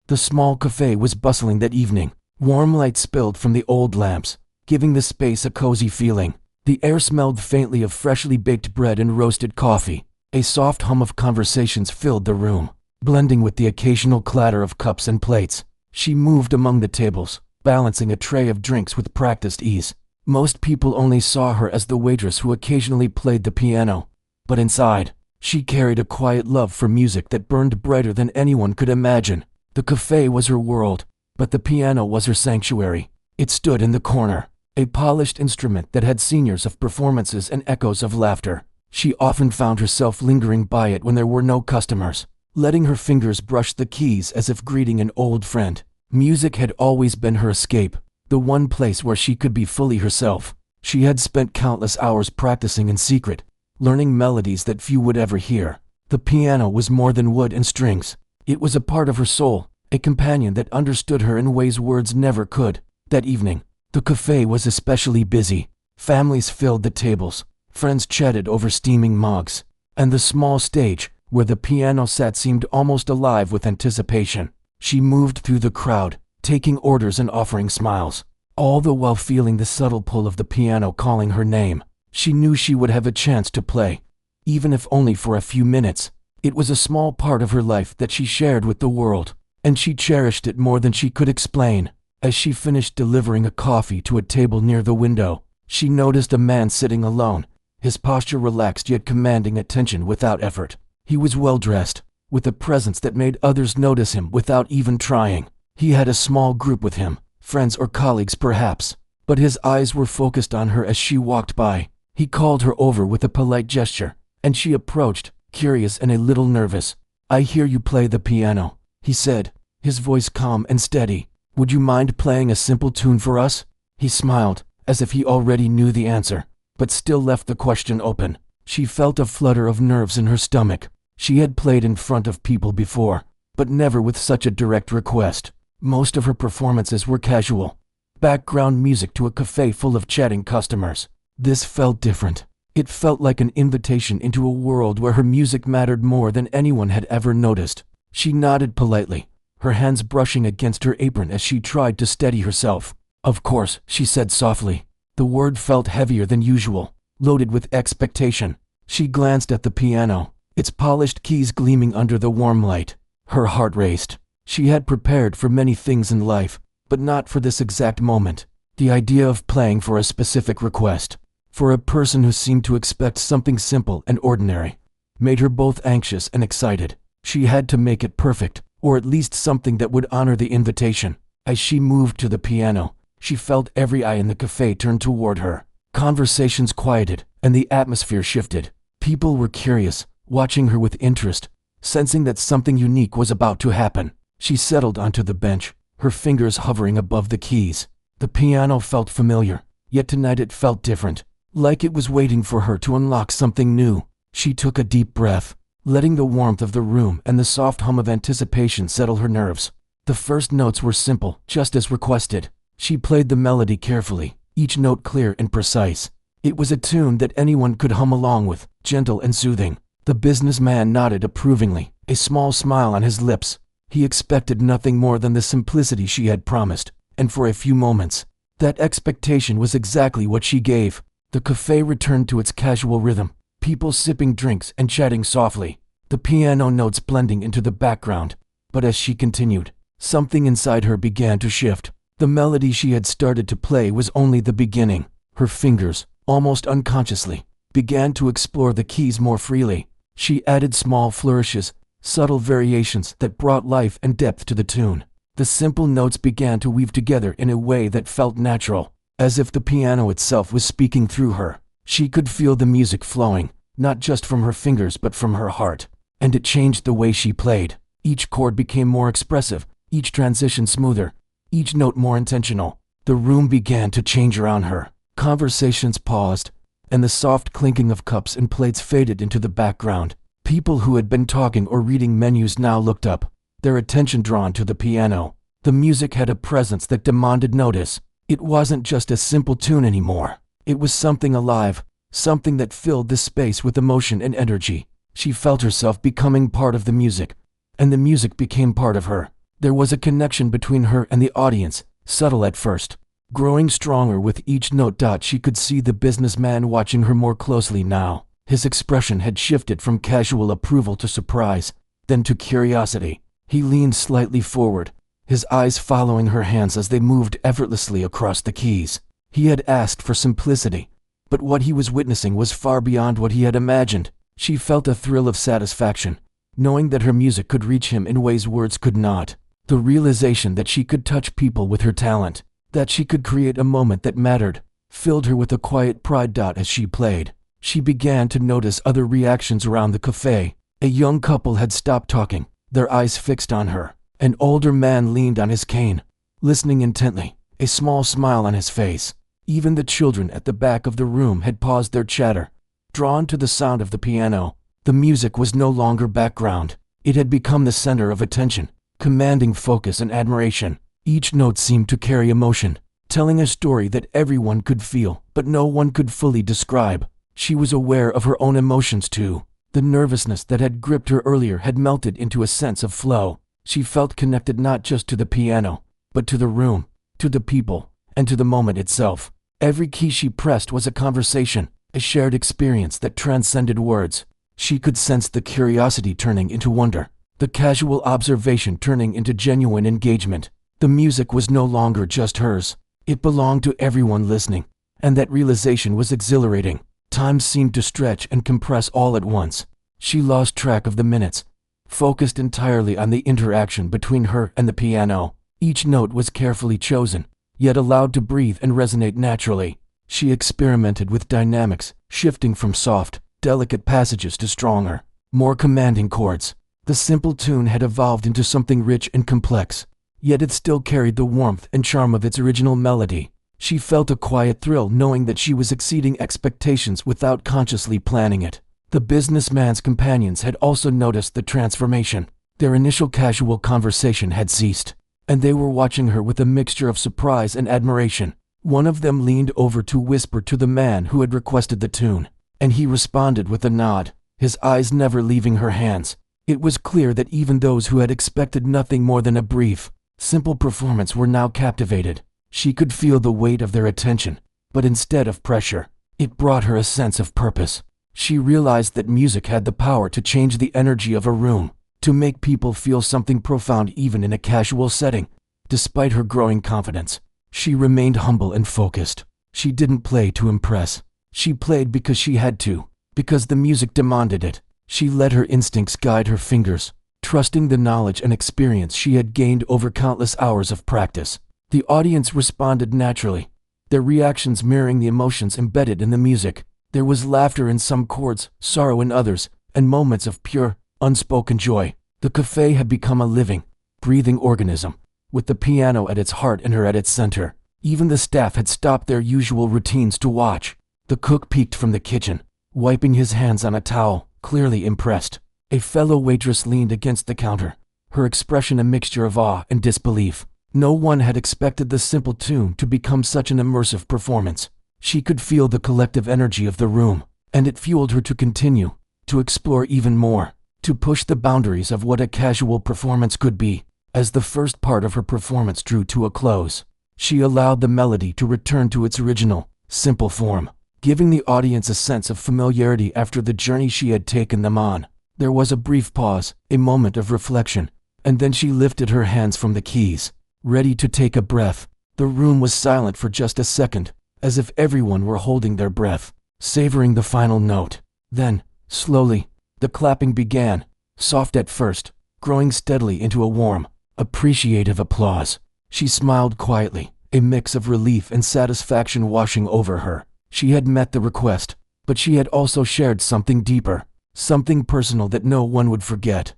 The small cafe was bustling that evening. Warm light spilled from the old lamps, giving the space a cozy feeling. The air smelled faintly of freshly baked bread and roasted coffee. A soft hum of conversations filled the room, blending with the occasional clatter of cups and plates. She moved among the tables, balancing a tray of drinks with practiced ease. Most people only saw her as the waitress who occasionally played the piano, but inside, she carried a quiet love for music that burned brighter than anyone could imagine. The cafe was her world, but the piano was her sanctuary. It stood in the corner, a polished instrument that had seniors of performances and echoes of laughter. She often found herself lingering by it when there were no customers, letting her fingers brush the keys as if greeting an old friend. Music had always been her escape, the one place where she could be fully herself. She had spent countless hours practicing in secret, learning melodies that few would ever hear. The piano was more than wood and strings. It was a part of her soul, a companion that understood her in ways words never could. That evening, the cafe was especially busy. Families filled the tables, friends chatted over steaming mugs, and the small stage where the piano sat seemed almost alive with anticipation. She moved through the crowd, taking orders and offering smiles, all the while feeling the subtle pull of the piano calling her name. She knew she would have a chance to play, even if only for a few minutes. It was a small part of her life that she shared with the world, and she cherished it more than she could explain. As she finished delivering a coffee to a table near the window, she noticed a man sitting alone, his posture relaxed yet commanding attention without effort. He was well-dressed, with a presence that made others notice him without even trying. He had a small group with him, friends or colleagues perhaps, but his eyes were focused on her as she walked by. He called her over with a polite gesture, and she approached, curious and a little nervous. "I hear you play the piano," he said, his voice calm and steady. "Would you mind playing a simple tune for us?" He smiled, as if he already knew the answer, but still left the question open. She felt a flutter of nerves in her stomach. She had played in front of people before, but never with such a direct request. Most of her performances were casual, background music to a cafe full of chatting customers. This felt different. It felt like an invitation into a world where her music mattered more than anyone had ever noticed. She nodded politely, her hands brushing against her apron as she tried to steady herself. "Of course," she said softly. The word felt heavier than usual, loaded with expectation. She glanced at the piano, its polished keys gleaming under the warm light. Her heart raced. She had prepared for many things in life, but not for this exact moment. The idea of playing for a specific request, for a person who seemed to expect something simple and ordinary, made her both anxious and excited. She had to make it perfect, or at least something that would honor the invitation. As she moved to the piano, she felt every eye in the cafe turn toward her. Conversations quieted, and the atmosphere shifted. People were curious, watching her with interest, sensing that something unique was about to happen. She settled onto the bench, her fingers hovering above the keys. The piano felt familiar, yet tonight it felt different, like it was waiting for her to unlock something new. She took a deep breath, letting the warmth of the room and the soft hum of anticipation settle her nerves. The first notes were simple, just as requested. She played the melody carefully, each note clear and precise. It was a tune that anyone could hum along with, gentle and soothing. The businessman nodded approvingly, a small smile on his lips. He expected nothing more than the simplicity she had promised, and for a few moments, that expectation was exactly what she gave. The cafe returned to its casual rhythm, people sipping drinks and chatting softly, the piano notes blending into the background. But as she continued, something inside her began to shift. The melody she had started to play was only the beginning. Her fingers, almost unconsciously, began to explore the keys more freely. She added small flourishes, subtle variations that brought life and depth to the tune. The simple notes began to weave together in a way that felt natural, as if the piano itself was speaking through her. She could feel the music flowing, not just from her fingers but from her heart, and it changed the way she played. Each chord became more expressive, each transition smoother, each note more intentional. The room began to change around her. Conversations paused, and the soft clinking of cups and plates faded into the background. People who had been talking or reading menus now looked up, their attention drawn to the piano. The music had a presence that demanded notice. It wasn't just a simple tune anymore. It was something alive, something that filled the space with emotion and energy. She felt herself becoming part of the music, and the music became part of her. There was a connection between her and the audience, subtle at first, growing stronger with each note. She could see the businessman watching her more closely now. His expression had shifted from casual approval to surprise, then to curiosity. He leaned slightly forward, his eyes following her hands as they moved effortlessly across the keys. He had asked for simplicity, but what he was witnessing was far beyond what he had imagined. She felt a thrill of satisfaction, knowing that her music could reach him in ways words could not. The realization that she could touch people with her talent, that she could create a moment that mattered, filled her with a quiet pride. As she played, she began to notice other reactions around the cafe. A young couple had stopped talking, their eyes fixed on her. An older man leaned on his cane, listening intently, a small smile on his face. Even the children at the back of the room had paused their chatter, drawn to the sound of the piano. The music was no longer background. It had become the center of attention, commanding focus and admiration. Each note seemed to carry emotion, telling a story that everyone could feel, but no one could fully describe. She was aware of her own emotions too. The nervousness that had gripped her earlier had melted into a sense of flow. She felt connected not just to the piano, but to the room, to the people, and to the moment itself. Every key she pressed was a conversation, a shared experience that transcended words. She could sense the curiosity turning into wonder, the casual observation turning into genuine engagement. The music was no longer just hers. It belonged to everyone listening, and that realization was exhilarating. Time seemed to stretch and compress all at once. She lost track of the minutes, focused entirely on the interaction between her and the piano. Each note was carefully chosen, yet allowed to breathe and resonate naturally. She experimented with dynamics, shifting from soft, delicate passages to stronger, more commanding chords. The simple tune had evolved into something rich and complex, yet it still carried the warmth and charm of its original melody. She felt a quiet thrill knowing that she was exceeding expectations without consciously planning it. The businessman's companions had also noticed the transformation. Their initial casual conversation had ceased, and they were watching her with a mixture of surprise and admiration. One of them leaned over to whisper to the man who had requested the tune, and he responded with a nod, his eyes never leaving her hands. It was clear that even those who had expected nothing more than a brief, simple performance were now captivated. She could feel the weight of their attention, but instead of pressure, it brought her a sense of purpose. She realized that music had the power to change the energy of a room, to make people feel something profound even in a casual setting. Despite her growing confidence, she remained humble and focused. She didn't play to impress. She played because she had to, because the music demanded it. She let her instincts guide her fingers, trusting the knowledge and experience she had gained over countless hours of practice. The audience responded naturally, their reactions mirroring the emotions embedded in the music. There was laughter in some chords, sorrow in others, and moments of pure, unspoken joy. The cafe had become a living, breathing organism, with the piano at its heart and her at its center. Even the staff had stopped their usual routines to watch. The cook peeked from the kitchen, wiping his hands on a towel, clearly impressed. A fellow waitress leaned against the counter, her expression a mixture of awe and disbelief. No one had expected the simple tune to become such an immersive performance. She could feel the collective energy of the room, and it fueled her to continue, to explore even more, to push the boundaries of what a casual performance could be. As the first part of her performance drew to a close, she allowed the melody to return to its original, simple form, giving the audience a sense of familiarity after the journey she had taken them on. There was a brief pause, a moment of reflection, and then she lifted her hands from the keys, ready to take a breath. The room was silent for just a second, as if everyone were holding their breath, savoring the final note. Then, slowly, the clapping began, soft at first, growing steadily into a warm, appreciative applause. She smiled quietly, a mix of relief and satisfaction washing over her. She had met the request, but she had also shared something deeper, something personal that no one would forget.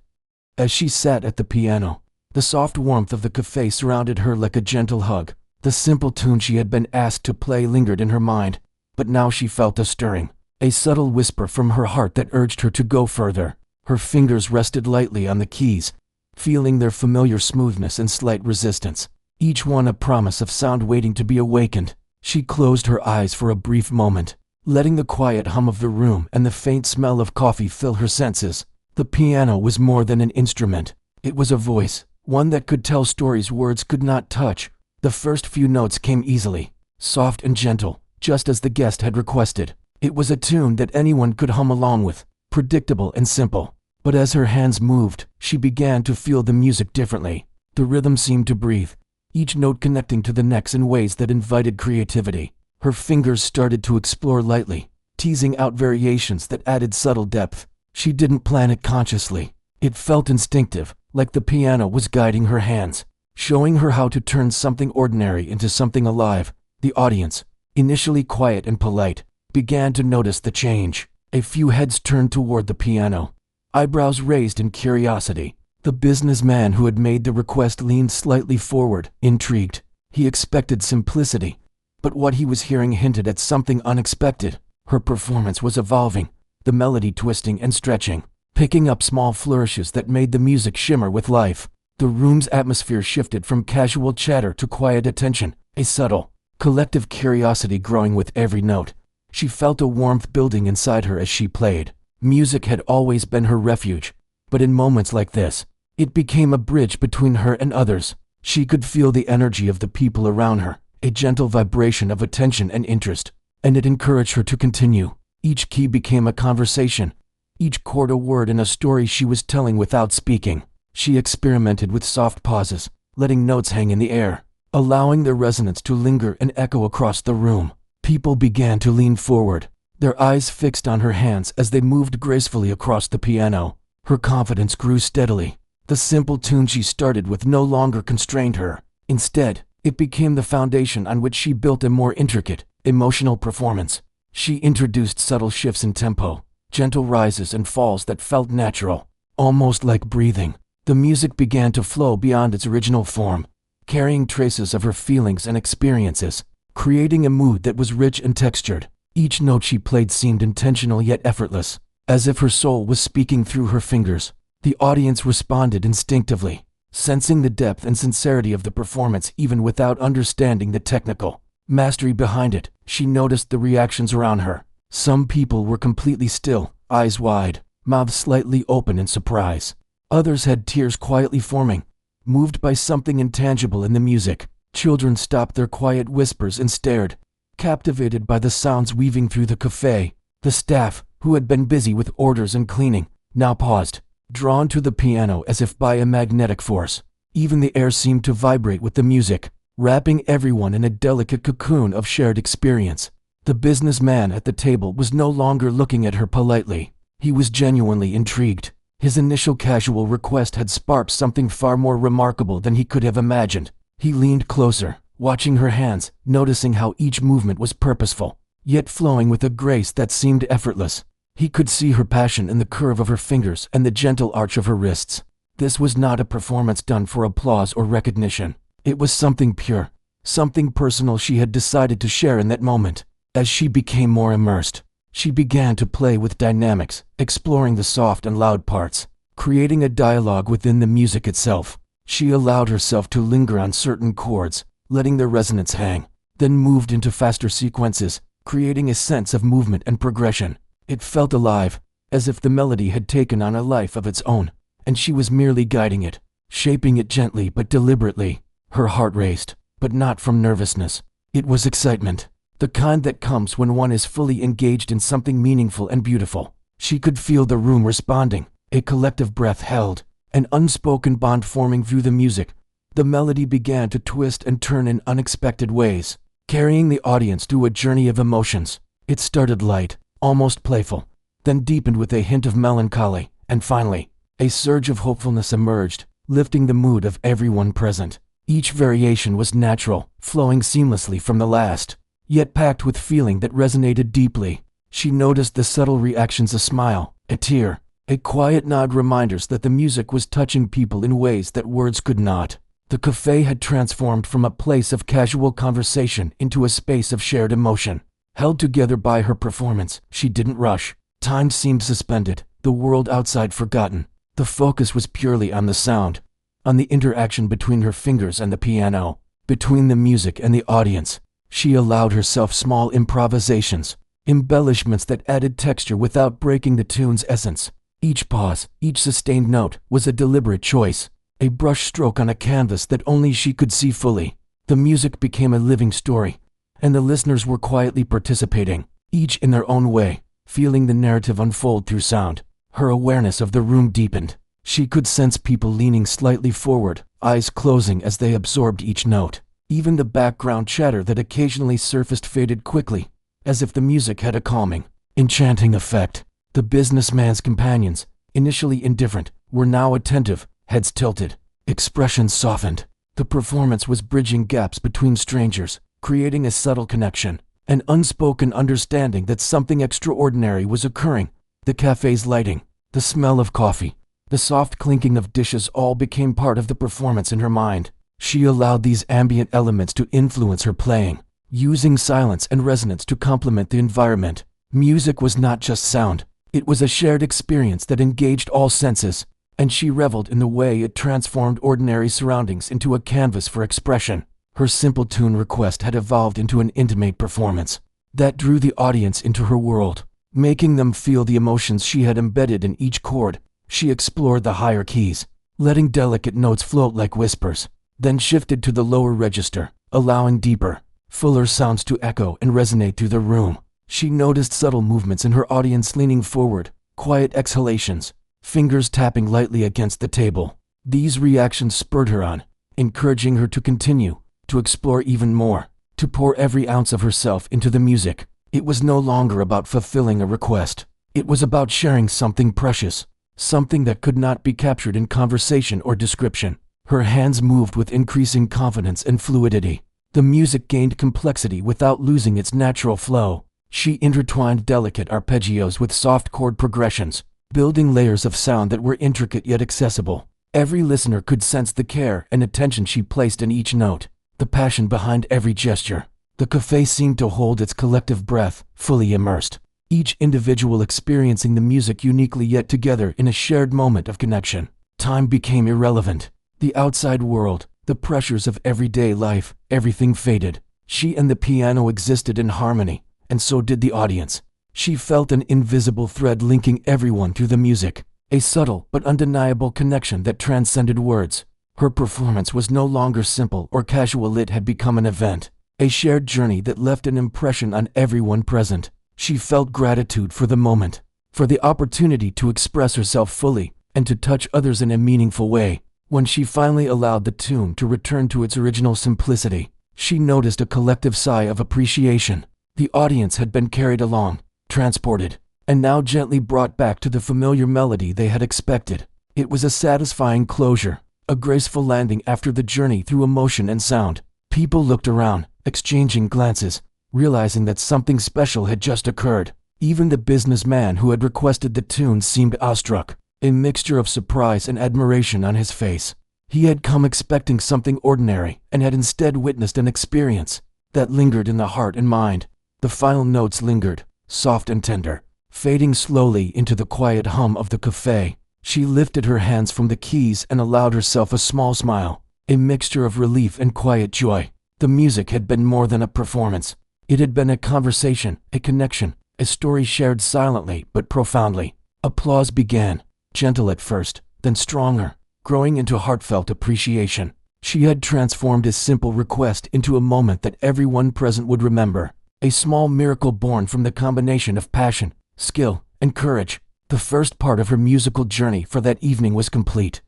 As she sat at the piano, the soft warmth of the cafe surrounded her like a gentle hug. The simple tune she had been asked to play lingered in her mind, but now she felt a stirring, a subtle whisper from her heart that urged her to go further. Her fingers rested lightly on the keys, feeling their familiar smoothness and slight resistance, each one a promise of sound waiting to be awakened. She closed her eyes for a brief moment, letting the quiet hum of the room and the faint smell of coffee fill her senses. The piano was more than an instrument. It was a voice, one that could tell stories words could not touch. The first few notes came easily, soft and gentle, just as the guest had requested. It was a tune that anyone could hum along with, predictable and simple. But as her hands moved, she began to feel the music differently. The rhythm seemed to breathe, each note connecting to the next in ways that invited creativity. Her fingers started to explore lightly, teasing out variations that added subtle depth. She didn't plan it consciously. It felt instinctive, like the piano was guiding her hands, showing her how to turn something ordinary into something alive. The audience, initially quiet and polite, began to notice the change. A few heads turned toward the piano, eyebrows raised in curiosity. The businessman who had made the request leaned slightly forward, intrigued. He expected simplicity, but what he was hearing hinted at something unexpected. Her performance was evolving, the melody twisting and stretching, picking up small flourishes that made the music shimmer with life. The room's atmosphere shifted from casual chatter to quiet attention, a subtle, collective curiosity growing with every note. She felt a warmth building inside her as she played. Music had always been her refuge, but in moments like this, it became a bridge between her and others. She could feel the energy of the people around her, a gentle vibration of attention and interest, and it encouraged her to continue. Each key became a conversation, each chord a word in a story she was telling without speaking. She experimented with soft pauses, letting notes hang in the air, allowing their resonance to linger and echo across the room. People began to lean forward, their eyes fixed on her hands as they moved gracefully across the piano. Her confidence grew steadily. The simple tune she started with no longer constrained her. Instead, it became the foundation on which she built a more intricate, emotional performance. She introduced subtle shifts in tempo, gentle rises and falls that felt natural, almost like breathing. The music began to flow beyond its original form, carrying traces of her feelings and experiences, creating a mood that was rich and textured. Each note she played seemed intentional yet effortless, as if her soul was speaking through her fingers. The audience responded instinctively, sensing the depth and sincerity of the performance even without understanding the technical mastery behind it. She noticed the reactions around her. Some people were completely still, eyes wide, mouths slightly open in surprise. Others had tears quietly forming, moved by something intangible in the music. Children stopped their quiet whispers and stared, captivated by the sounds weaving through the cafe. The staff, who had been busy with orders and cleaning, now paused, drawn to the piano as if by a magnetic force. Even the air seemed to vibrate with the music, wrapping everyone in a delicate cocoon of shared experience. The businessman at the table was no longer looking at her politely. He was genuinely intrigued. His initial casual request had sparked something far more remarkable than he could have imagined. He leaned closer, watching her hands, noticing how each movement was purposeful, yet flowing with a grace that seemed effortless. He could see her passion in the curve of her fingers and the gentle arch of her wrists. This was not a performance done for applause or recognition. It was something pure, something personal she had decided to share in that moment. As she became more immersed, she began to play with dynamics, exploring the soft and loud parts, creating a dialogue within the music itself. She allowed herself to linger on certain chords, letting their resonance hang, then moved into faster sequences, creating a sense of movement and progression. It felt alive, as if the melody had taken on a life of its own, and she was merely guiding it, shaping it gently but deliberately. Her heart raced, but not from nervousness. It was excitement, the kind that comes when one is fully engaged in something meaningful and beautiful. She could feel the room responding, a collective breath held, an unspoken bond forming through the music. The melody began to twist and turn in unexpected ways, carrying the audience through a journey of emotions. It started light, almost playful, then deepened with a hint of melancholy, and finally, a surge of hopefulness emerged, lifting the mood of everyone present. Each variation was natural, flowing seamlessly from the last, yet packed with feeling that resonated deeply. She noticed the subtle reactions: a smile, a tear, a quiet nod, reminders that the music was touching people in ways that words could not. The cafe had transformed from a place of casual conversation into a space of shared emotion. Held together by her performance, she didn't rush. Time seemed suspended, the world outside forgotten. The focus was purely on the sound, on the interaction between her fingers and the piano, between the music and the audience. She allowed herself small improvisations, embellishments that added texture without breaking the tune's essence. Each pause, each sustained note, was a deliberate choice, a brush stroke on a canvas that only she could see fully. The music became a living story, and the listeners were quietly participating, each in their own way, feeling the narrative unfold through sound. Her awareness of the room deepened. She could sense people leaning slightly forward, eyes closing as they absorbed each note. Even the background chatter that occasionally surfaced faded quickly, as if the music had a calming, enchanting effect. The businessman's companions, initially indifferent, were now attentive, heads tilted, expressions softened. The performance was bridging gaps between strangers, creating a subtle connection, an unspoken understanding that something extraordinary was occurring. The cafe's lighting, the smell of coffee, the soft clinking of dishes all became part of the performance in her mind. She allowed these ambient elements to influence her playing, using silence and resonance to complement the environment. Music was not just sound, it was a shared experience that engaged all senses, and she reveled in the way it transformed ordinary surroundings into a canvas for expression. Her simple tune request had evolved into an intimate performance that drew the audience into her world, making them feel the emotions she had embedded in each chord. She explored the higher keys, letting delicate notes float like whispers, then shifted to the lower register, allowing deeper, fuller sounds to echo and resonate through the room. She noticed subtle movements in her audience, leaning forward, quiet exhalations, fingers tapping lightly against the table. These reactions spurred her on, encouraging her to continue, to explore even more, to pour every ounce of herself into the music. It was no longer about fulfilling a request. It was about sharing something precious, something that could not be captured in conversation or description. Her hands moved with increasing confidence and fluidity. The music gained complexity without losing its natural flow. She intertwined delicate arpeggios with soft chord progressions, building layers of sound that were intricate yet accessible. Every listener could sense the care and attention she placed in each note, the passion behind every gesture. The cafe seemed to hold its collective breath, fully immersed, each individual experiencing the music uniquely yet together in a shared moment of connection. Time became irrelevant. The outside world, the pressures of everyday life, everything faded. She and the piano existed in harmony, and so did the audience. She felt an invisible thread linking everyone through the music, a subtle but undeniable connection that transcended words. Her performance was no longer simple or casual, it had become an event, a shared journey that left an impression on everyone present. She felt gratitude for the moment, for the opportunity to express herself fully and to touch others in a meaningful way. When she finally allowed the tune to return to its original simplicity, she noticed a collective sigh of appreciation. The audience had been carried along, transported, and now gently brought back to the familiar melody they had expected. It was a satisfying closure, a graceful landing after the journey through emotion and sound. People looked around, exchanging glances, realizing that something special had just occurred. Even the businessman who had requested the tune seemed awestruck, a mixture of surprise and admiration on his face. He had come expecting something ordinary and had instead witnessed an experience that lingered in the heart and mind. The final notes lingered, soft and tender, fading slowly into the quiet hum of the cafe. She lifted her hands from the keys and allowed herself a small smile, a mixture of relief and quiet joy. The music had been more than a performance. It had been a conversation, a connection, a story shared silently but profoundly. Applause began, gentle at first, then stronger, growing into heartfelt appreciation. She had transformed a simple request into a moment that everyone present would remember, a small miracle born from the combination of passion, skill, and courage. The first part of her musical journey for that evening was complete.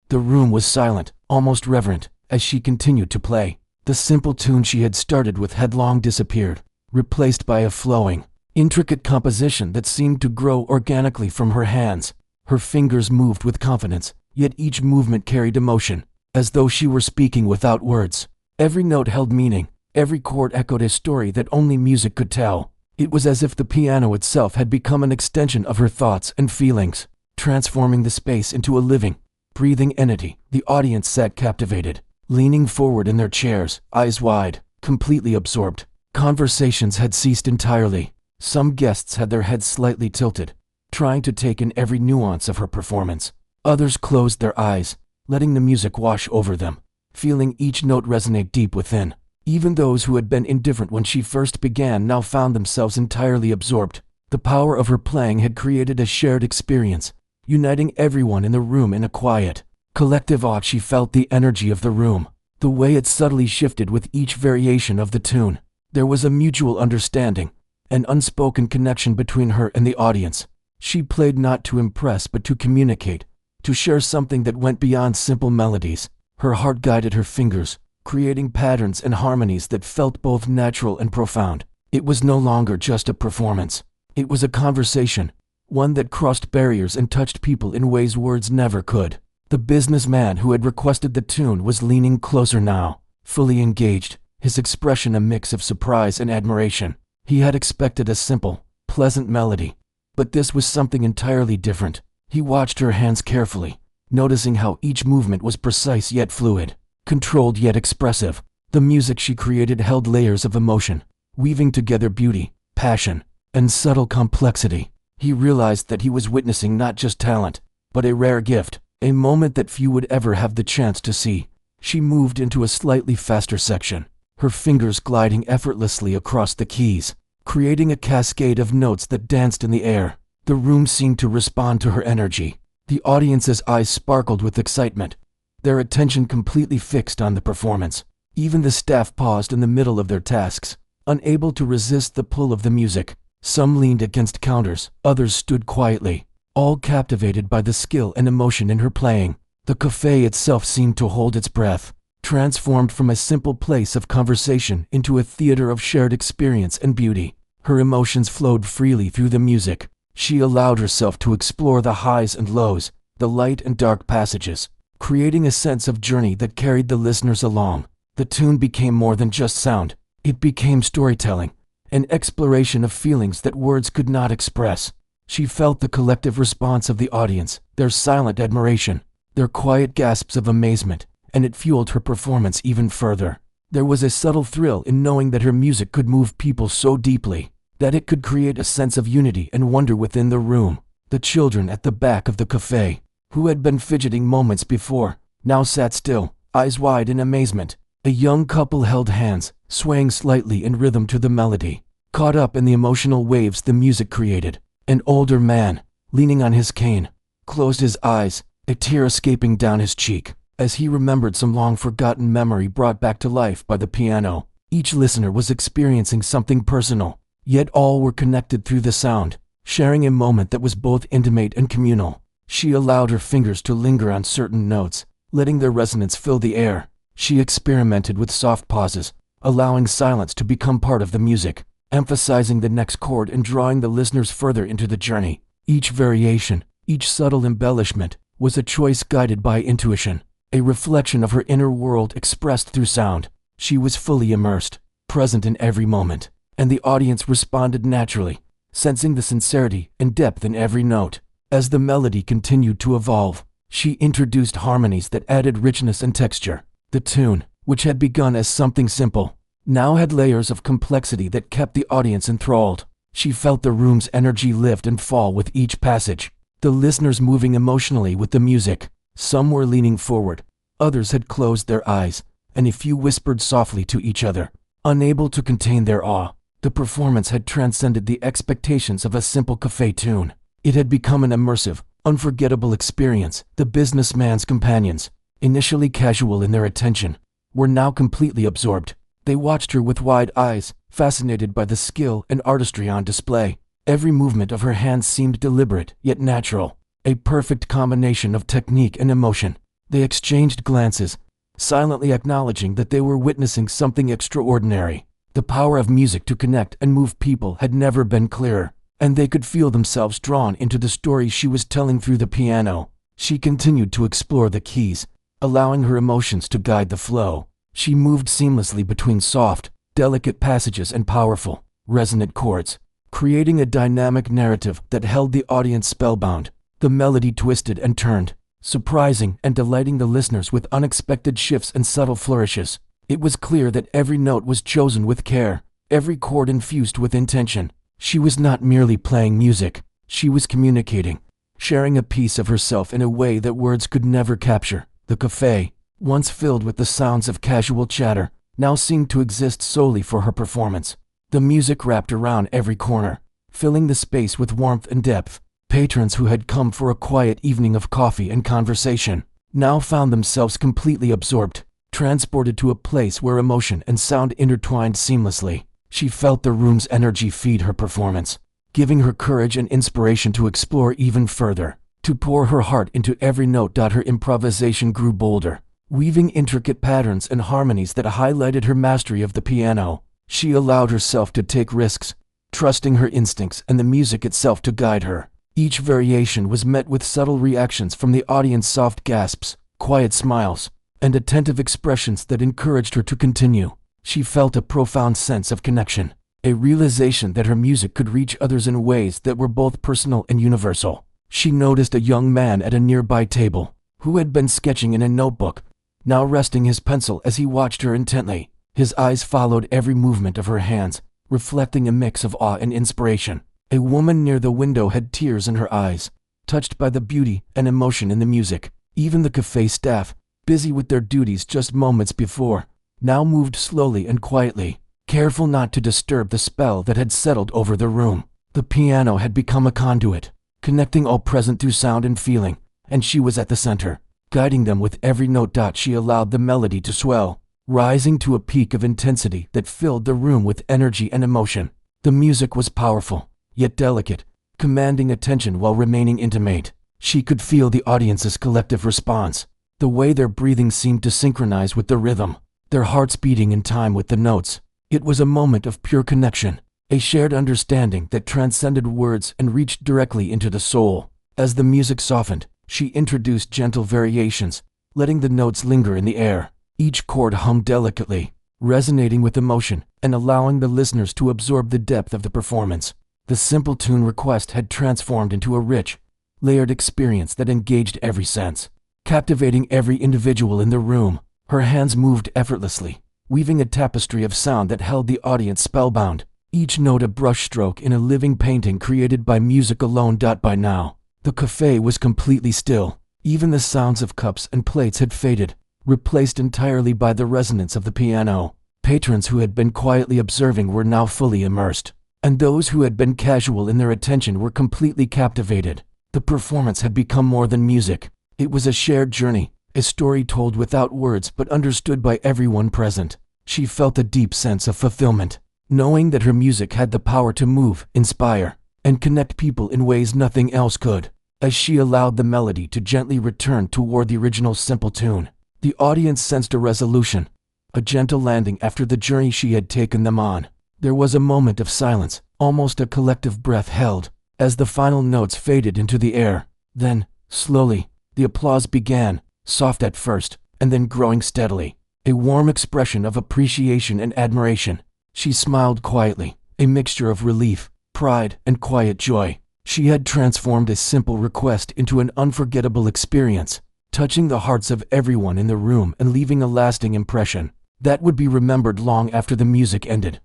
The room was silent, almost reverent, as she continued to play. The simple tune she had started with had long disappeared, replaced by a flowing, intricate composition that seemed to grow organically from her hands. Her fingers moved with confidence, yet each movement carried emotion, as though she were speaking without words. Every note held meaning, every chord echoed a story that only music could tell. It was as if the piano itself had become an extension of her thoughts and feelings, transforming the space into a living, breathing entity. The audience sat captivated, leaning forward in their chairs, eyes wide, completely absorbed. Conversations had ceased entirely. Some guests had their heads slightly tilted, trying to take in every nuance of her performance. Others closed their eyes, letting the music wash over them, feeling each note resonate deep within. Even those who had been indifferent when she first began now found themselves entirely absorbed. The power of her playing had created a shared experience, uniting everyone in the room in a quiet, Collective awe. She felt the energy of the room, the way it subtly shifted with each variation of the tune. There was a mutual understanding, an unspoken connection between her and the audience. She played not to impress but to communicate, to share something that went beyond simple melodies. Her heart guided her fingers, creating patterns and harmonies that felt both natural and profound. It was no longer just a performance. It was a conversation, one that crossed barriers and touched people in ways words never could. The businessman who had requested the tune was leaning closer now, fully engaged, his expression a mix of surprise and admiration. He had expected a simple, pleasant melody, but this was something entirely different. He watched her hands carefully, noticing how each movement was precise yet fluid, controlled yet expressive. The music she created held layers of emotion, weaving together beauty, passion, and subtle complexity. He realized that he was witnessing not just talent, but a rare gift, a moment that few would ever have the chance to see. She moved into a slightly faster section, her fingers gliding effortlessly across the keys, creating a cascade of notes that danced in the air. The room seemed to respond to her energy. The audience's eyes sparkled with excitement, their attention completely fixed on the performance. Even the staff paused in the middle of their tasks, unable to resist the pull of the music. Some leaned against counters, others stood quietly, all captivated by the skill and emotion in her playing. The cafe itself seemed to hold its breath, transformed from a simple place of conversation into a theater of shared experience and beauty. Her emotions flowed freely through the music. She allowed herself to explore the highs and lows, the light and dark passages, creating a sense of journey that carried the listeners along. The tune became more than just sound. It became storytelling, an exploration of feelings that words could not express. She felt the collective response of the audience, their silent admiration, their quiet gasps of amazement, and it fueled her performance even further. There was a subtle thrill in knowing that her music could move people so deeply, that it could create a sense of unity and wonder within the room. The children at the back of the cafe, who had been fidgeting moments before, now sat still, eyes wide in amazement. A young couple held hands, swaying slightly in rhythm to the melody, caught up in the emotional waves the music created. An older man, leaning on his cane, closed his eyes, a tear escaping down his cheek, as he remembered some long-forgotten memory brought back to life by the piano. Each listener was experiencing something personal, yet all were connected through the sound, sharing a moment that was both intimate and communal. She allowed her fingers to linger on certain notes, letting their resonance fill the air. She experimented with soft pauses, allowing silence to become part of the music, emphasizing the next chord and drawing the listeners further into the journey. Each variation, each subtle embellishment, was a choice guided by intuition, a reflection of her inner world expressed through sound. She was fully immersed, present in every moment, and the audience responded naturally, sensing the sincerity and depth in every note. As the melody continued to evolve, she introduced harmonies that added richness and texture. The tune, which had begun as something simple, now had layers of complexity that kept the audience enthralled. She felt the room's energy lift and fall with each passage, the listeners moving emotionally with the music. Some were leaning forward, others had closed their eyes, and a few whispered softly to each other, unable to contain their awe. The performance had transcended the expectations of a simple cafe tune. It had become an immersive, unforgettable experience. The businessman's companions, initially casual in their attention, were now completely absorbed. They watched her with wide eyes, fascinated by the skill and artistry on display. Every movement of her hands seemed deliberate yet natural, a perfect combination of technique and emotion. They exchanged glances, silently acknowledging that they were witnessing something extraordinary. The power of music to connect and move people had never been clearer, and they could feel themselves drawn into the story she was telling through the piano. She continued to explore the keys, allowing her emotions to guide the flow. She moved seamlessly between soft, delicate passages and powerful, resonant chords, creating a dynamic narrative that held the audience spellbound. The melody twisted and turned, surprising and delighting the listeners with unexpected shifts and subtle flourishes. It was clear that every note was chosen with care, every chord infused with intention. She was not merely playing music, she was communicating, sharing a piece of herself in a way that words could never capture. The cafe, once filled with the sounds of casual chatter, now seemed to exist solely for her performance. The music wrapped around every corner, filling the space with warmth and depth. Patrons who had come for a quiet evening of coffee and conversation, now found themselves completely absorbed, transported to a place where emotion and sound intertwined seamlessly. She felt the room's energy feed her performance, giving her courage and inspiration to explore even further, to pour her heart into every note. Her improvisation grew bolder, weaving intricate patterns and harmonies that highlighted her mastery of the piano. She allowed herself to take risks, trusting her instincts and the music itself to guide her. Each variation was met with subtle reactions from the audience, soft gasps, quiet smiles, and attentive expressions that encouraged her to continue. She felt a profound sense of connection, a realization that her music could reach others in ways that were both personal and universal. She noticed a young man at a nearby table, who had been sketching in a notebook, now resting his pencil as he watched her intently. His eyes followed every movement of her hands, reflecting a mix of awe and inspiration. A woman near the window had tears in her eyes, touched by the beauty and emotion in the music. Even the cafe staff, busy with their duties just moments before, now moved slowly and quietly, careful not to disturb the spell that had settled over the room. The piano had become a conduit, connecting all present through sound and feeling, and she was at the center, guiding them with every note. She allowed the melody to swell, rising to a peak of intensity that filled the room with energy and emotion. The music was powerful, yet delicate, commanding attention while remaining intimate. She could feel the audience's collective response, the way their breathing seemed to synchronize with the rhythm, their hearts beating in time with the notes. It was a moment of pure connection, a shared understanding that transcended words and reached directly into the soul. As the music softened, she introduced gentle variations, letting the notes linger in the air. Each chord hummed delicately, resonating with emotion and allowing the listeners to absorb the depth of the performance. The simple tune request had transformed into a rich, layered experience that engaged every sense, captivating every individual in the room. Her hands moved effortlessly, weaving a tapestry of sound that held the audience spellbound, each note a brushstroke in a living painting created by music alone. By now, the cafe was completely still. Even the sounds of cups and plates had faded, replaced entirely by the resonance of the piano. Patrons who had been quietly observing were now fully immersed, and those who had been casual in their attention were completely captivated. The performance had become more than music. It was a shared journey, a story told without words but understood by everyone present. She felt a deep sense of fulfillment, knowing that her music had the power to move, inspire, and connect people in ways nothing else could. As she allowed the melody to gently return toward the original simple tune, the audience sensed a resolution, a gentle landing after the journey she had taken them on. There was a moment of silence, almost a collective breath held, as the final notes faded into the air. Then, slowly, the applause began, soft at first, and then growing steadily, a warm expression of appreciation and admiration. She smiled quietly, a mixture of relief, pride, and quiet joy. She had transformed a simple request into an unforgettable experience, touching the hearts of everyone in the room and leaving a lasting impression that would be remembered long after the music ended.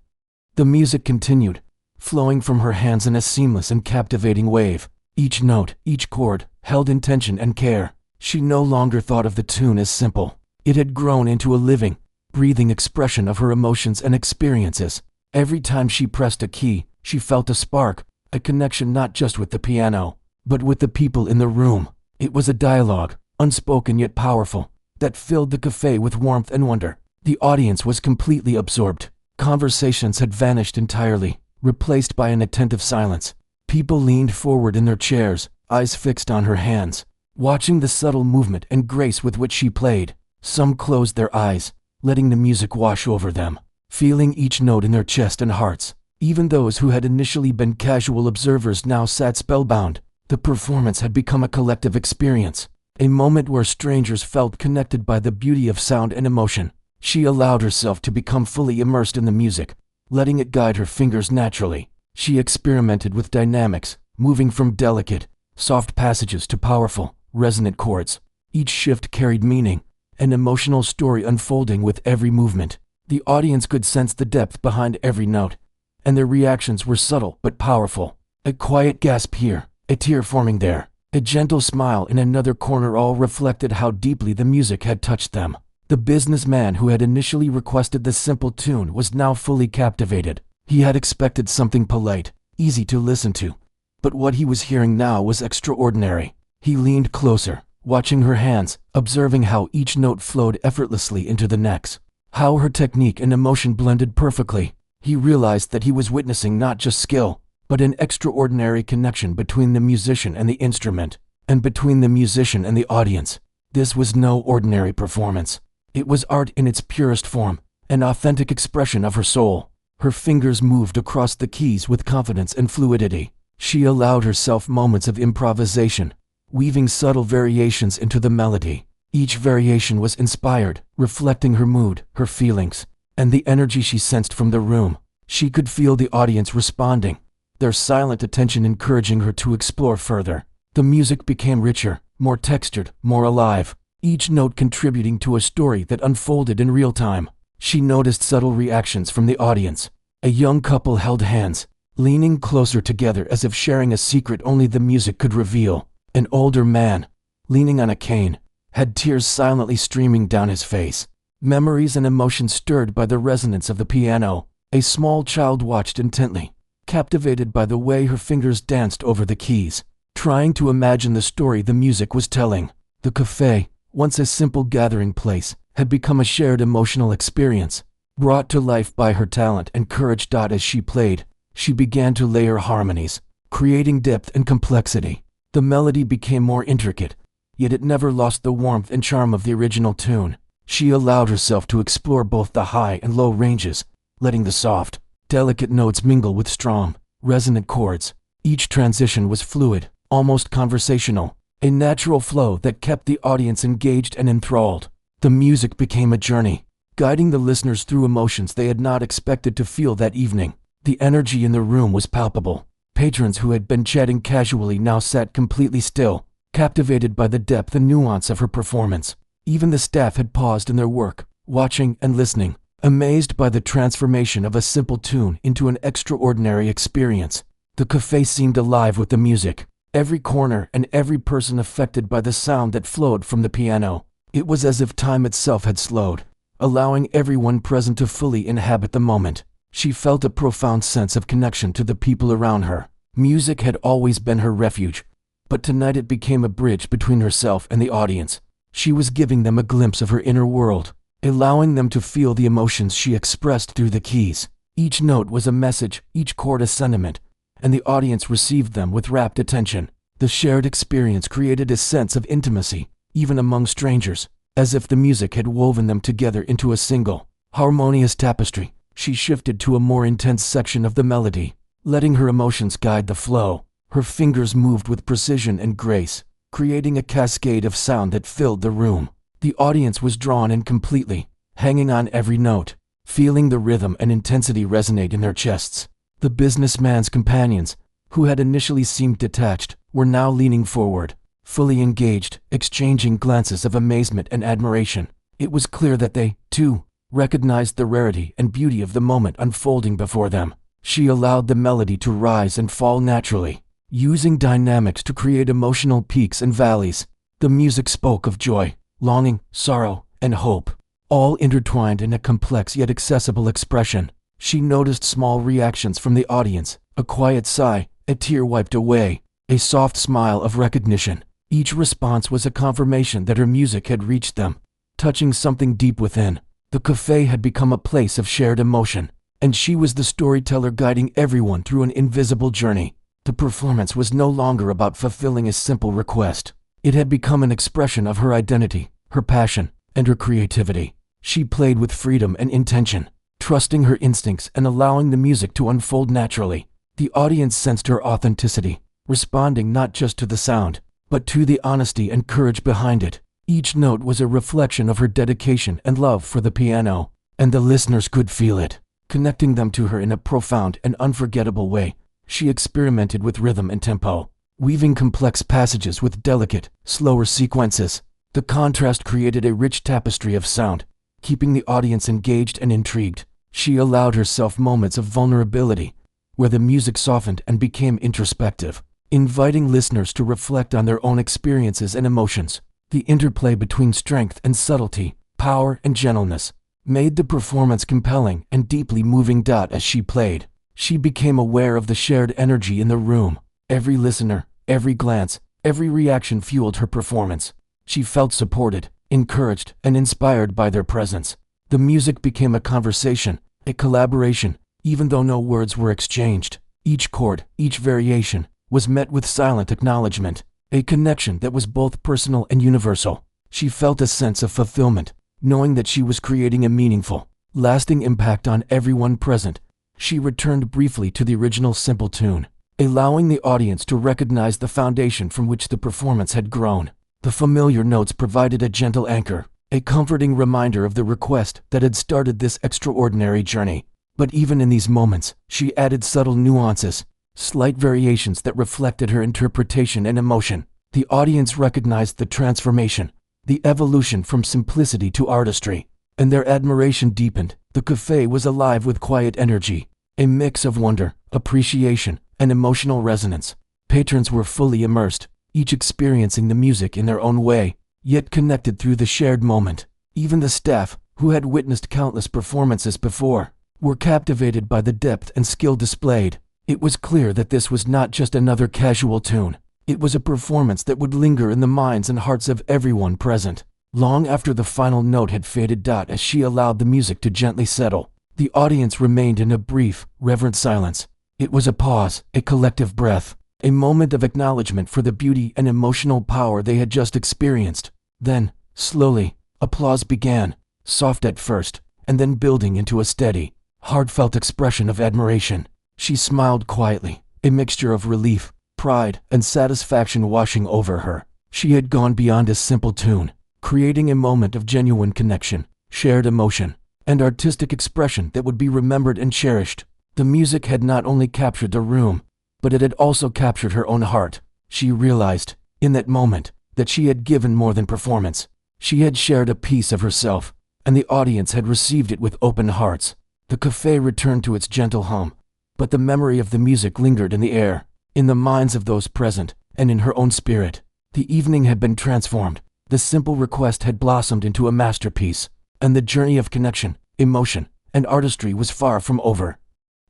The music continued, flowing from her hands in a seamless and captivating wave. Each note, each chord, held intention and care. She no longer thought of the tune as simple. It had grown into a living, breathing expression of her emotions and experiences. Every time she pressed a key, she felt a spark, a connection not just with the piano, but with the people in the room. It was a dialogue, unspoken yet powerful, that filled the cafe with warmth and wonder. The audience was completely absorbed. Conversations had vanished entirely, replaced by an attentive silence. People leaned forward in their chairs, eyes fixed on her hands, watching the subtle movement and grace with which she played. Some closed their eyes, letting the music wash over them, feeling each note in their chest and hearts. Even those who had initially been casual observers now sat spellbound. The performance had become a collective experience, a moment where strangers felt connected by the beauty of sound and emotion. She allowed herself to become fully immersed in the music, letting it guide her fingers naturally. She experimented with dynamics, moving from delicate, soft passages to powerful, resonant chords. Each shift carried meaning, an emotional story unfolding with every movement. The audience could sense the depth behind every note, and their reactions were subtle but powerful. A quiet gasp here, a tear forming there, a gentle smile in another corner, all reflected how deeply the music had touched them. The businessman who had initially requested the simple tune was now fully captivated. He had expected something polite, easy to listen to, but what he was hearing now was extraordinary. He leaned closer, watching her hands, observing how each note flowed effortlessly into the next, how her technique and emotion blended perfectly. He realized that he was witnessing not just skill, but an extraordinary connection between the musician and the instrument, and between the musician and the audience. This was no ordinary performance. It was art in its purest form, an authentic expression of her soul. Her fingers moved across the keys with confidence and fluidity. She allowed herself moments of improvisation, weaving subtle variations into the melody. Each variation was inspired, reflecting her mood, her feelings, and the energy she sensed from the room. She could feel the audience responding, their silent attention encouraging her to explore further. The music became richer, more textured, more alive, each note contributing to a story that unfolded in real time. She noticed subtle reactions from the audience. A young couple held hands, leaning closer together as if sharing a secret only the music could reveal. An older man, leaning on a cane, had tears silently streaming down his face, memories and emotions stirred by the resonance of the piano. A small child watched intently, captivated by the way her fingers danced over the keys, trying to imagine the story the music was telling. The cafe, once a simple gathering place, had become a shared emotional experience, brought to life by her talent and courage. As she played, she began to layer harmonies, creating depth and complexity. The melody became more intricate, yet it never lost the warmth and charm of the original tune. She allowed herself to explore both the high and low ranges, letting the soft, delicate notes mingle with strong, resonant chords. Each transition was fluid, almost conversational, a natural flow that kept the audience engaged and enthralled. The music became a journey, guiding the listeners through emotions they had not expected to feel that evening. The energy in the room was palpable. Patrons who had been chatting casually now sat completely still, captivated by the depth and nuance of her performance. Even the staff had paused in their work, watching and listening, amazed by the transformation of a simple tune into an extraordinary experience. The cafe seemed alive with the music, every corner and every person affected by the sound that flowed from the piano. It was as if time itself had slowed, allowing everyone present to fully inhabit the moment. She felt a profound sense of connection to the people around her. Music had always been her refuge, but tonight it became a bridge between herself and the audience. She was giving them a glimpse of her inner world, allowing them to feel the emotions she expressed through the keys. Each note was a message, each chord a sentiment, and the audience received them with rapt attention. The shared experience created a sense of intimacy, even among strangers, as if the music had woven them together into a single, harmonious tapestry. She shifted to a more intense section of the melody, letting her emotions guide the flow. Her fingers moved with precision and grace, creating a cascade of sound that filled the room. The audience was drawn in completely, hanging on every note, feeling the rhythm and intensity resonate in their chests. The businessman's companions, who had initially seemed detached, were now leaning forward, fully engaged, exchanging glances of amazement and admiration. It was clear that they, too, recognized the rarity and beauty of the moment unfolding before them. She allowed the melody to rise and fall naturally, using dynamics to create emotional peaks and valleys. The music spoke of joy, longing, sorrow, and hope, all intertwined in a complex yet accessible expression. She noticed small reactions from the audience, a quiet sigh, a tear wiped away, a soft smile of recognition. Each response was a confirmation that her music had reached them, touching something deep within. The cafe had become a place of shared emotion, and she was the storyteller guiding everyone through an invisible journey. The performance was no longer about fulfilling a simple request. It had become an expression of her identity, her passion, and her creativity. She played with freedom and intention, trusting her instincts and allowing the music to unfold naturally. The audience sensed her authenticity, responding not just to the sound, but to the honesty and courage behind it. Each note was a reflection of her dedication and love for the piano, and the listeners could feel it, connecting them to her in a profound and unforgettable way. She experimented with rhythm and tempo, weaving complex passages with delicate, slower sequences. The contrast created a rich tapestry of sound, keeping the audience engaged and intrigued. She allowed herself moments of vulnerability, where the music softened and became introspective, inviting listeners to reflect on their own experiences and emotions. The interplay between strength and subtlety, power and gentleness, made the performance compelling and deeply moving. As she played, she became aware of the shared energy in the room. Every listener, every glance, every reaction fueled her performance, She felt supported, encouraged, and inspired by their presence. The music became a conversation, a collaboration, even though no words were exchanged. Each chord, each variation, was met with silent acknowledgement, a connection that was both personal and universal. She felt a sense of fulfillment, knowing that she was creating a meaningful, lasting impact on everyone present. She returned briefly to the original simple tune, allowing the audience to recognize the foundation from which the performance had grown. The familiar notes provided a gentle anchor, a comforting reminder of the request that had started this extraordinary journey. But even in these moments, she added subtle nuances, slight variations that reflected her interpretation and emotion. The audience recognized the transformation, the evolution from simplicity to artistry, and their admiration deepened. The cafe was alive with quiet energy, a mix of wonder, appreciation, and emotional resonance. Patrons were fully immersed, each experiencing the music in their own way, yet connected through the shared moment. Even the staff, who had witnessed countless performances before, were captivated by the depth and skill displayed. It was clear that this was not just another casual tune. It was a performance that would linger in the minds and hearts of everyone present. Long after the final note had faded out, as she allowed the music to gently settle, the audience remained in a brief, reverent silence. It was a pause, a collective breath, a moment of acknowledgement for the beauty and emotional power they had just experienced. Then, slowly, applause began, soft at first, and then building into a steady, heartfelt expression of admiration. She smiled quietly, a mixture of relief, pride, and satisfaction washing over her. She had gone beyond a simple tune, creating a moment of genuine connection, shared emotion, and artistic expression that would be remembered and cherished. The music had not only captured the room, but it had also captured her own heart. She realized, in that moment, that she had given more than performance. She had shared a piece of herself, and the audience had received it with open hearts. The cafe returned to its gentle hum, but the memory of the music lingered in the air, in the minds of those present, and in her own spirit. The evening had been transformed. The simple request had blossomed into a masterpiece, and the journey of connection, emotion, and artistry was far from over.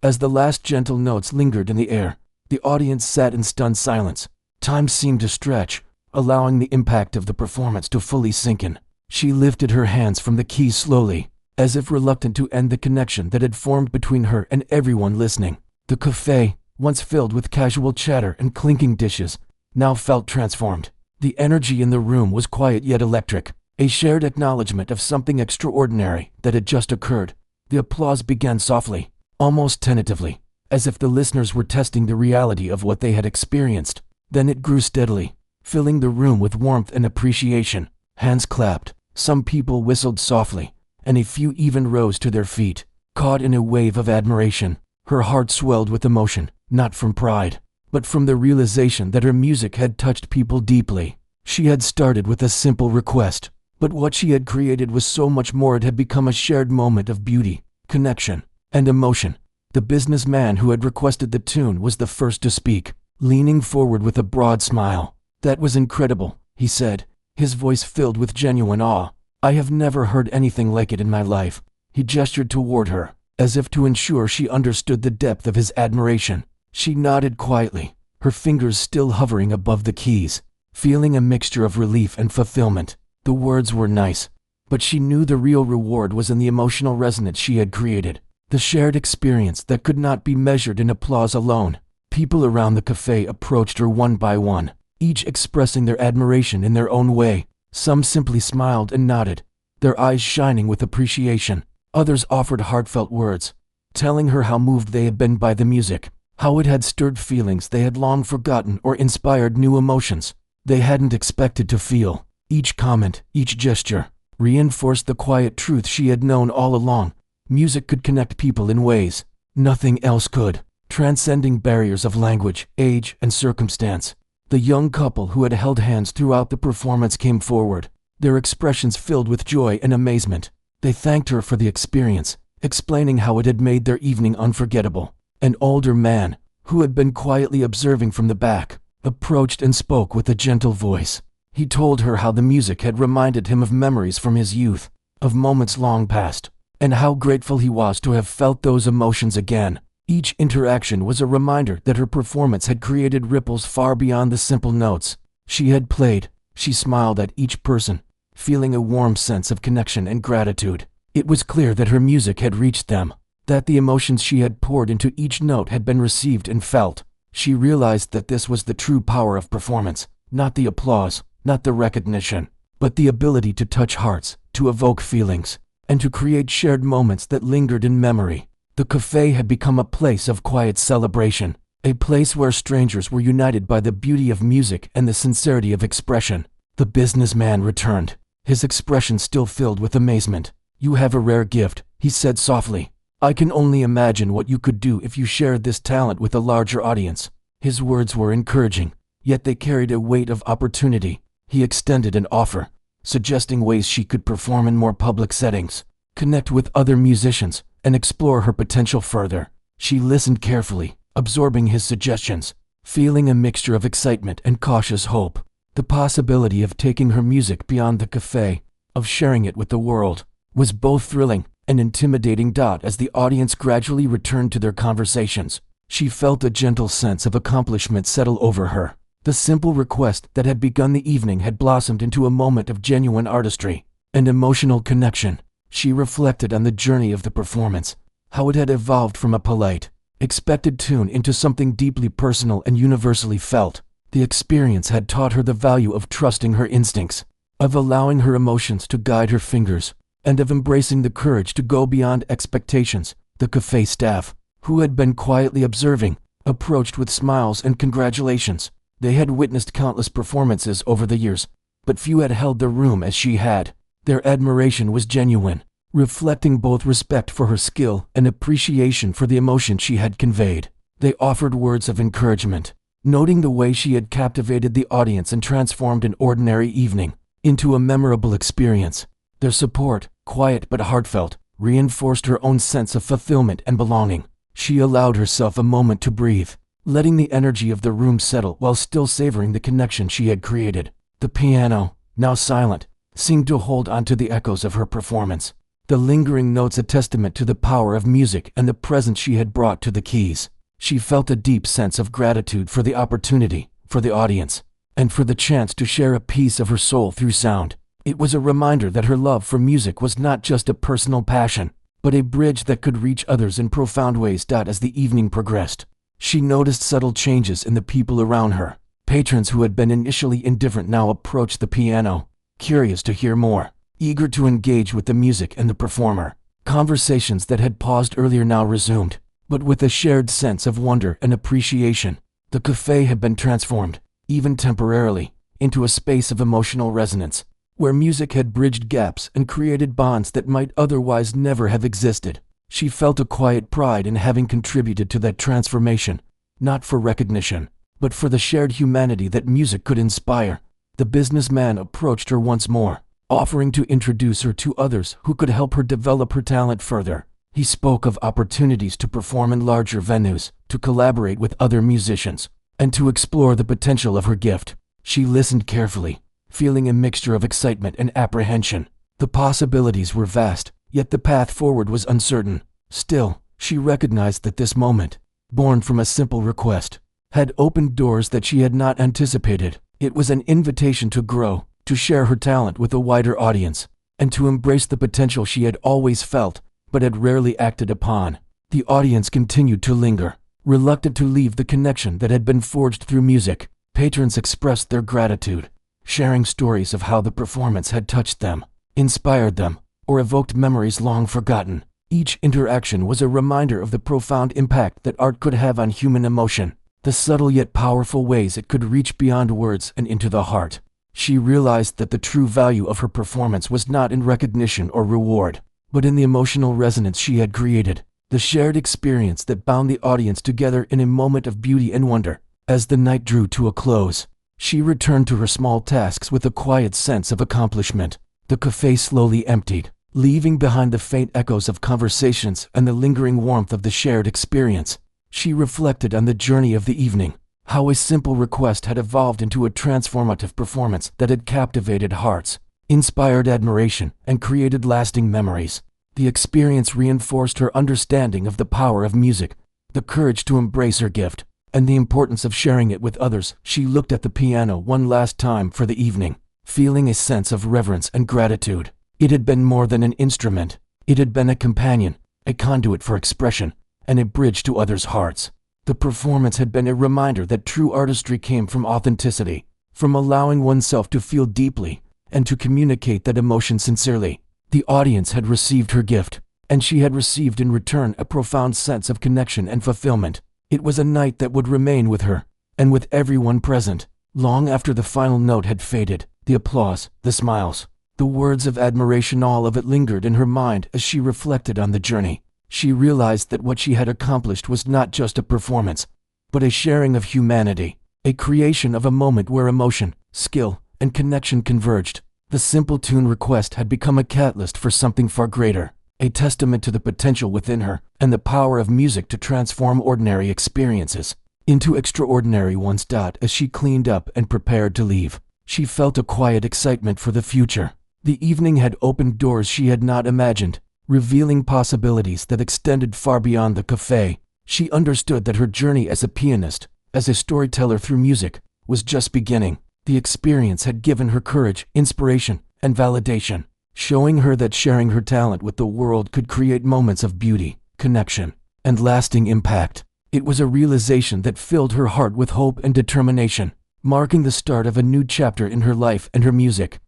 As the last gentle notes lingered in the air, the audience sat in stunned silence. Time seemed to stretch, allowing the impact of the performance to fully sink in. She lifted her hands from the keys slowly, as if reluctant to end the connection that had formed between her and everyone listening. The cafe, once filled with casual chatter and clinking dishes, now felt transformed. The energy in the room was quiet yet electric, a shared acknowledgement of something extraordinary that had just occurred. The applause began softly, almost tentatively, as if the listeners were testing the reality of what they had experienced. Then it grew steadily, filling the room with warmth and appreciation. Hands clapped, some people whistled softly, and a few even rose to their feet, caught in a wave of admiration. Her heart swelled with emotion, not from pride, but from the realization that her music had touched people deeply. She had started with a simple request, but what she had created was so much more. It had become a shared moment of beauty, connection, and emotion. The businessman who had requested the tune was the first to speak, leaning forward with a broad smile. "That was incredible," he said, his voice filled with genuine awe. "I have never heard anything like it in my life." He gestured toward her, as if to ensure she understood the depth of his admiration. She nodded quietly, her fingers still hovering above the keys, feeling a mixture of relief and fulfillment. The words were nice, but she knew the real reward was in the emotional resonance she had created, the shared experience that could not be measured in applause alone. People around the cafe approached her one by one, each expressing their admiration in their own way. Some simply smiled and nodded, their eyes shining with appreciation. Others offered heartfelt words, telling her how moved they had been by the music, how it had stirred feelings they had long forgotten or inspired new emotions they hadn't expected to feel. Each comment, each gesture, reinforced the quiet truth she had known all along. Music could connect people in ways nothing else could, transcending barriers of language, age, and circumstance. The young couple who had held hands throughout the performance came forward, their expressions filled with joy and amazement. They thanked her for the experience, explaining how it had made their evening unforgettable. An older man, who had been quietly observing from the back, approached and spoke with a gentle voice. He told her how the music had reminded him of memories from his youth, of moments long past, and how grateful he was to have felt those emotions again. Each interaction was a reminder that her performance had created ripples far beyond the simple notes she had played. She smiled at each person, feeling a warm sense of connection and gratitude. It was clear that her music had reached them, that the emotions she had poured into each note had been received and felt. She realized that this was the true power of performance, not the applause, not the recognition, but the ability to touch hearts, to evoke feelings, and to create shared moments that lingered in memory. The cafe had become a place of quiet celebration, a place where strangers were united by the beauty of music and the sincerity of expression. The businessman returned, his expression still filled with amazement. "You have a rare gift," he said softly. "I can only imagine what you could do if you shared this talent with a larger audience." His words were encouraging, yet they carried a weight of opportunity. He extended an offer, suggesting ways she could perform in more public settings, connect with other musicians, and explore her potential further. She listened carefully, absorbing his suggestions, feeling a mixture of excitement and cautious hope. The possibility of taking her music beyond the cafe, of sharing it with the world, was both thrilling and intimidating. As the audience gradually returned to their conversations, she felt a gentle sense of accomplishment settle over her. The simple request that had begun the evening had blossomed into a moment of genuine artistry and emotional connection. She reflected on the journey of the performance, how it had evolved from a polite, expected tune into something deeply personal and universally felt. The experience had taught her the value of trusting her instincts, of allowing her emotions to guide her fingers, and of embracing the courage to go beyond expectations. The cafe staff, who had been quietly observing, approached with smiles and congratulations. They had witnessed countless performances over the years, but few had held the room as she had. Their admiration was genuine, reflecting both respect for her skill and appreciation for the emotion she had conveyed. They offered words of encouragement, noting the way she had captivated the audience and transformed an ordinary evening into a memorable experience. Their support, quiet but heartfelt, reinforced her own sense of fulfillment and belonging. She allowed herself a moment to breathe, letting the energy of the room settle while still savoring the connection she had created. The piano, now silent, seemed to hold on to the echoes of her performance, the lingering notes a testament to the power of music and the presence she had brought to the keys. She felt a deep sense of gratitude for the opportunity, for the audience, and for the chance to share a piece of her soul through sound. It was a reminder that her love for music was not just a personal passion, but a bridge that could reach others in profound ways. As the evening progressed, she noticed subtle changes in the people around her. Patrons who had been initially indifferent now approached the piano, curious to hear more, eager to engage with the music and the performer. Conversations that had paused earlier now resumed, but with a shared sense of wonder and appreciation. The cafe had been transformed, even temporarily, into a space of emotional resonance, where music had bridged gaps and created bonds that might otherwise never have existed. She felt a quiet pride in having contributed to that transformation, not for recognition, but for the shared humanity that music could inspire. The businessman approached her once more, offering to introduce her to others who could help her develop her talent further. He spoke of opportunities to perform in larger venues, to collaborate with other musicians, and to explore the potential of her gift. She listened carefully, feeling a mixture of excitement and apprehension. The possibilities were vast, yet the path forward was uncertain. Still, she recognized that this moment, born from a simple request, had opened doors that she had not anticipated. It was an invitation to grow, to share her talent with a wider audience, and to embrace the potential she had always felt, but had rarely acted upon. The audience continued to linger, reluctant to leave the connection that had been forged through music. Patrons expressed their gratitude, sharing stories of how the performance had touched them, inspired them, or evoked memories long forgotten. Each interaction was a reminder of the profound impact that art could have on human emotion, the subtle yet powerful ways it could reach beyond words and into the heart. She realized that the true value of her performance was not in recognition or reward, but in the emotional resonance she had created, the shared experience that bound the audience together in a moment of beauty and wonder. As the night drew to a close, she returned to her small tasks with a quiet sense of accomplishment. The cafe slowly emptied, leaving behind the faint echoes of conversations and the lingering warmth of the shared experience. She reflected on the journey of the evening, how a simple request had evolved into a transformative performance that had captivated hearts, inspired admiration, and created lasting memories. The experience reinforced her understanding of the power of music, the courage to embrace her gift, and the importance of sharing it with others. She looked at the piano one last time for the evening, feeling a sense of reverence and gratitude. It had been more than an instrument. It had been a companion, a conduit for expression, and a bridge to others' hearts. The performance had been a reminder that true artistry came from authenticity, from allowing oneself to feel deeply and to communicate that emotion sincerely. The audience had received her gift, and she had received in return a profound sense of connection and fulfillment. It was a night that would remain with her, and with everyone present, long after the final note had faded. The applause, the smiles, the words of admiration, all of it lingered in her mind as she reflected on the journey. She realized that what she had accomplished was not just a performance, but a sharing of humanity, a creation of a moment where emotion, skill, and connection converged. The simple tune request had become a catalyst for something far greater, a testament to the potential within her and the power of music to transform ordinary experiences into extraordinary ones. As she cleaned up and prepared to leave, she felt a quiet excitement for the future. The evening had opened doors she had not imagined, revealing possibilities that extended far beyond the cafe. She understood that her journey as a pianist, as a storyteller through music, was just beginning. The experience had given her courage, inspiration, and validation, showing her that sharing her talent with the world could create moments of beauty, connection, and lasting impact. It was a realization that filled her heart with hope and determination, marking the start of a new chapter in her life and her music.